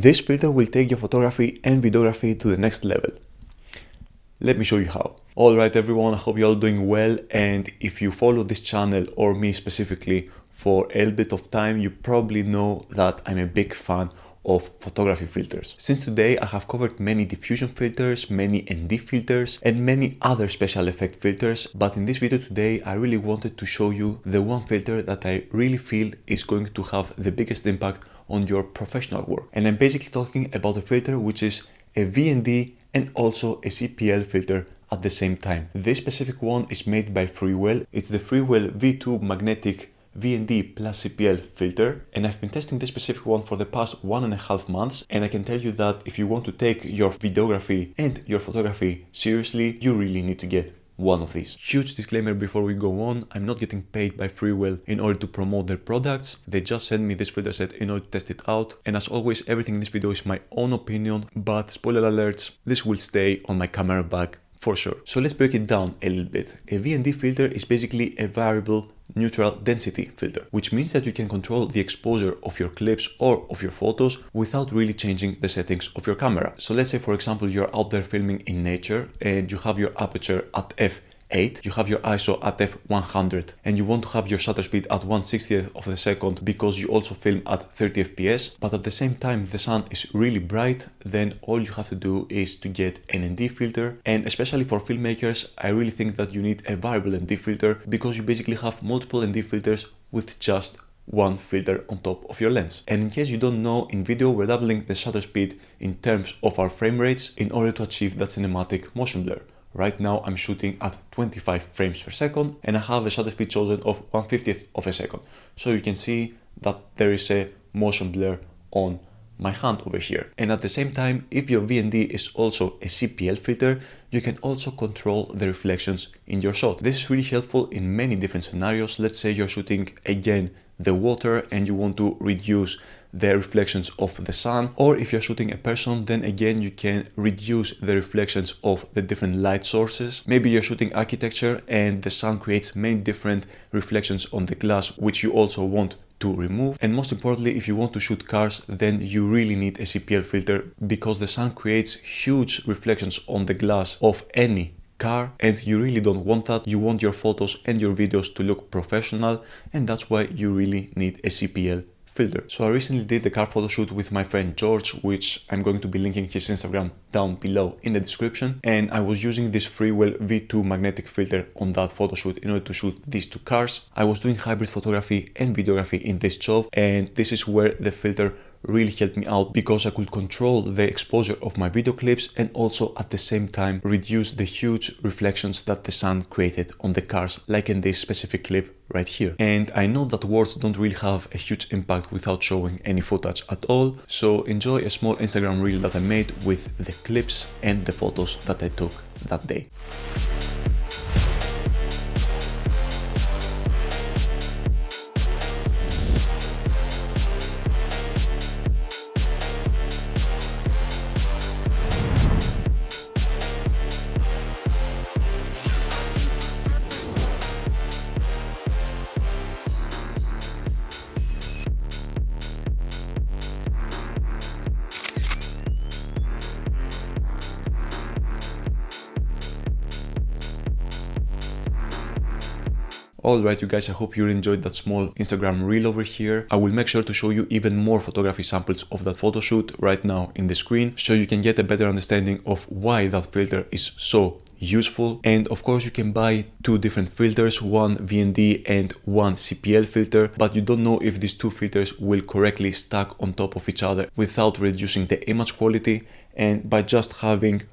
This filter will take your photography and videography to the next level. Let me show you how. Alright everyone, I hope you're all doing well, and if you follow this channel or me specifically for a little bit of time, you probably know that I'm a big fan of photography filters. Since today I have covered many diffusion filters, many ND filters, and many other special effect filters, but in this video today I really wanted to show you the one filter that I really feel is going to have the biggest impact on your professional work. And I'm basically talking about a filter which is a VND and also a CPL filter at the same time. This specific one is made by Freewell. It's the Freewell V2 magnetic VND plus CPL filter, and I've been testing this specific one for the past 1.5 months, and I can tell you that if you want to take your videography and your photography seriously, you really need to get one of these. Huge disclaimer before we go on, I'm not getting paid by Freewell in order to promote their products. They just sent me this filter set in order to test it out, and as always, everything in this video is my own opinion, but spoiler alerts, this will stay on my camera bag for sure. So let's break it down a little bit. A VND filter is basically a variable neutral density filter, which means that you can control the exposure of your clips or of your photos without really changing the settings of your camera. So let's say for example you're out there filming in nature and you have your aperture at f8, you have your ISO at f100, and you want to have your shutter speed at 1/60th of a second because you also film at 30 fps, but at the same time the sun is really bright, then all you have to do is to get an ND filter. And especially for filmmakers, I really think that you need a variable ND filter because you basically have multiple ND filters with just one filter on top of your lens. And in case you don't know, in video we're doubling the shutter speed in terms of our frame rates in order to achieve that cinematic motion blur. Right now I'm shooting at 25 frames per second and I have a shutter speed chosen of 1/50th of a second. So you can see that there is a motion blur on my hand over here. And at the same time, if your VND is also a CPL filter, you can also control the reflections in your shot. This is really helpful in many different scenarios. Let's say you're shooting again the water and you want to reduce the reflections of the sun, or if you're shooting a person, then again you can reduce the reflections of the different light sources. Maybe you're shooting architecture and the sun creates many different reflections on the glass which you also want to remove. And most importantly, if you want to shoot cars, then you really need a CPL filter because the sun creates huge reflections on the glass of any car and you really don't want that. You want your photos and your videos to look professional, and that's why you really need a CPL filter. So I recently did the car photo shoot with my friend George, which I'm going to be linking his Instagram down below in the description, and I was using this Freewell V2 magnetic filter on that photo shoot in order to shoot these two cars. I was doing hybrid photography and videography in this job, and this is where the filter really helped me out because I could control the exposure of my video clips and also at the same time reduce the huge reflections that the sun created on the cars, like in this specific clip right here. And I know that words don't really have a huge impact without showing any footage at all, so enjoy a small Instagram reel that I made with the clips and the photos that I took that day. Alright you guys, I hope you enjoyed that small Instagram reel over here. I will make sure to show you even more photography samples of that photo shoot right now in the screen, so you can get a better understanding of why that filter is so useful. And of course you can buy two different filters, one VND and one CPL filter, but you don't know if these two filters will correctly stack on top of each other without reducing the image quality. And by just having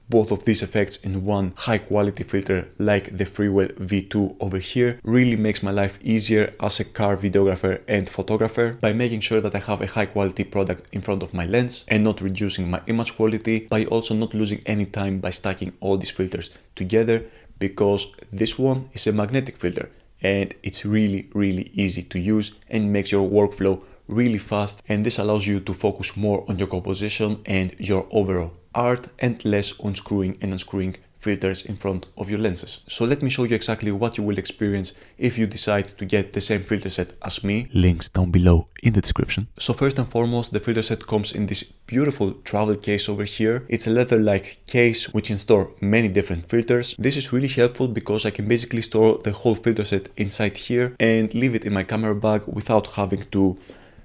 both of these effects in one high quality filter like the Freewell V2 over here really makes my life easier as a car videographer and photographer by making sure that I have a high quality product in front of my lens and not reducing my image quality, by also not losing any time by stacking all these filters together, because this one is a magnetic filter and it's really easy to use and makes your workflow really fast, and this allows you to focus more on your composition and your overall art and less on screwing and unscrewing filters in front of your lenses. So let me show you exactly what you will experience if you decide to get the same filter set as me. Links down below in the description. So first and foremost, the filter set comes in this beautiful travel case over here. It's a leather-like case which can store many different filters. This is really helpful because I can basically store the whole filter set inside here and leave it in my camera bag without having to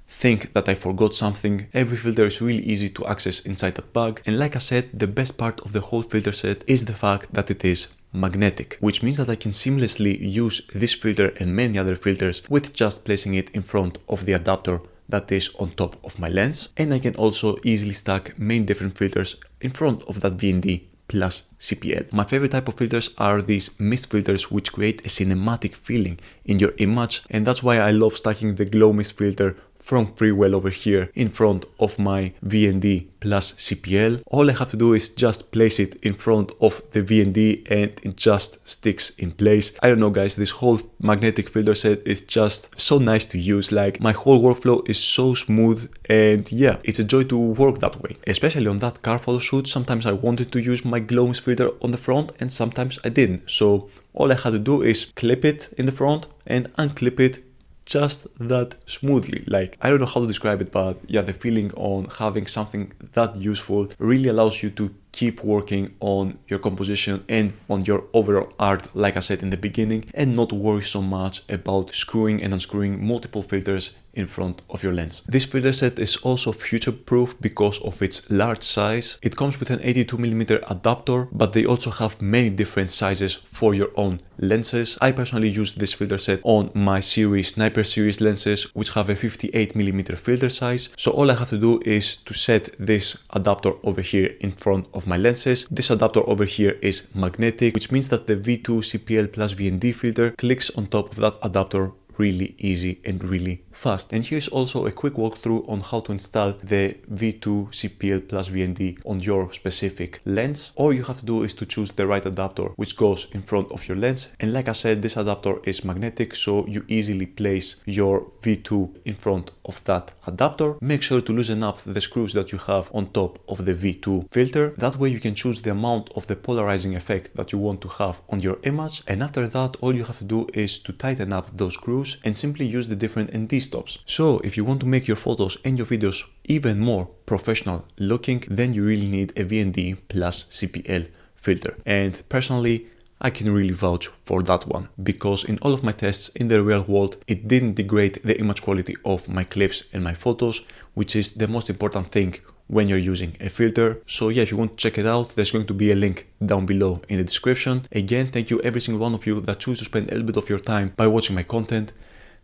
think that I forgot something. Every filter is really easy to access inside that bag, and like I said, the best part of the whole filter set is the fact that it is magnetic, which means that I can seamlessly use this filter and many other filters with just placing it in front of the adapter that is on top of my lens, and I can also easily stack many different filters in front of that VND plus CPL. My favorite type of filters are these mist filters which create a cinematic feeling in your image, and that's why I love stacking the glow mist filter from Freewell over here in front of my VND plus CPL. All I have to do is just place it in front of the VND and it just sticks in place. I don't know guys, this whole magnetic filter set is just so nice to use. Like, my whole workflow is so smooth, and yeah, it's a joy to work that way. Especially on that car photo shoot, sometimes I wanted to use my glow mist filter on the front and sometimes I didn't. So all I had to do is clip it in the front and unclip it just that smoothly. Like, I don't know how to describe it, but yeah, the feeling on having something that useful really allows you to keep working on your composition and on your overall art, like I said in the beginning, and not worry so much about screwing and unscrewing multiple filters in front of your lens. This filter set is also future-proof because of its large size. It comes with an 82mm adapter, but they also have many different sizes for your own lenses. I personally use this filter set on my Sniper series lenses, which have a 58mm filter size. So all I have to do is to set this adapter over here in front of my lenses. This adapter over here is magnetic, which means that the V2 CPL plus VND filter clicks on top of that adapter really easy and really fast. And here's also a quick walkthrough on how to install the V2 CPL plus VND on your specific lens. All you have to do is to choose the right adapter which goes in front of your lens, and like I said, this adapter is magnetic, so you easily place your V2 in front of that adapter. Make sure to loosen up the screws that you have on top of the V2 filter. That way you can choose the amount of the polarizing effect that you want to have on your image, and after that all you have to do is to tighten up those screws and simply use the different ND stops. So if you want to make your photos and your videos even more professional looking, then you really need a VND plus CPL filter. And personally, I can really vouch for that one, because in all of my tests in the real world, it didn't degrade the image quality of my clips and my photos, which is the most important thing when you're using a filter. So yeah, if you want to check it out, there's going to be a link down below in the description. Again, thank you every single one of you that choose to spend a little bit of your time by watching my content.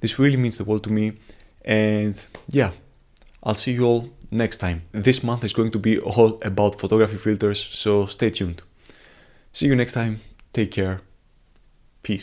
This really means the world to me, and yeah, I'll see you all next time. This month is going to be all about photography filters, so stay tuned. See you next time. Take care.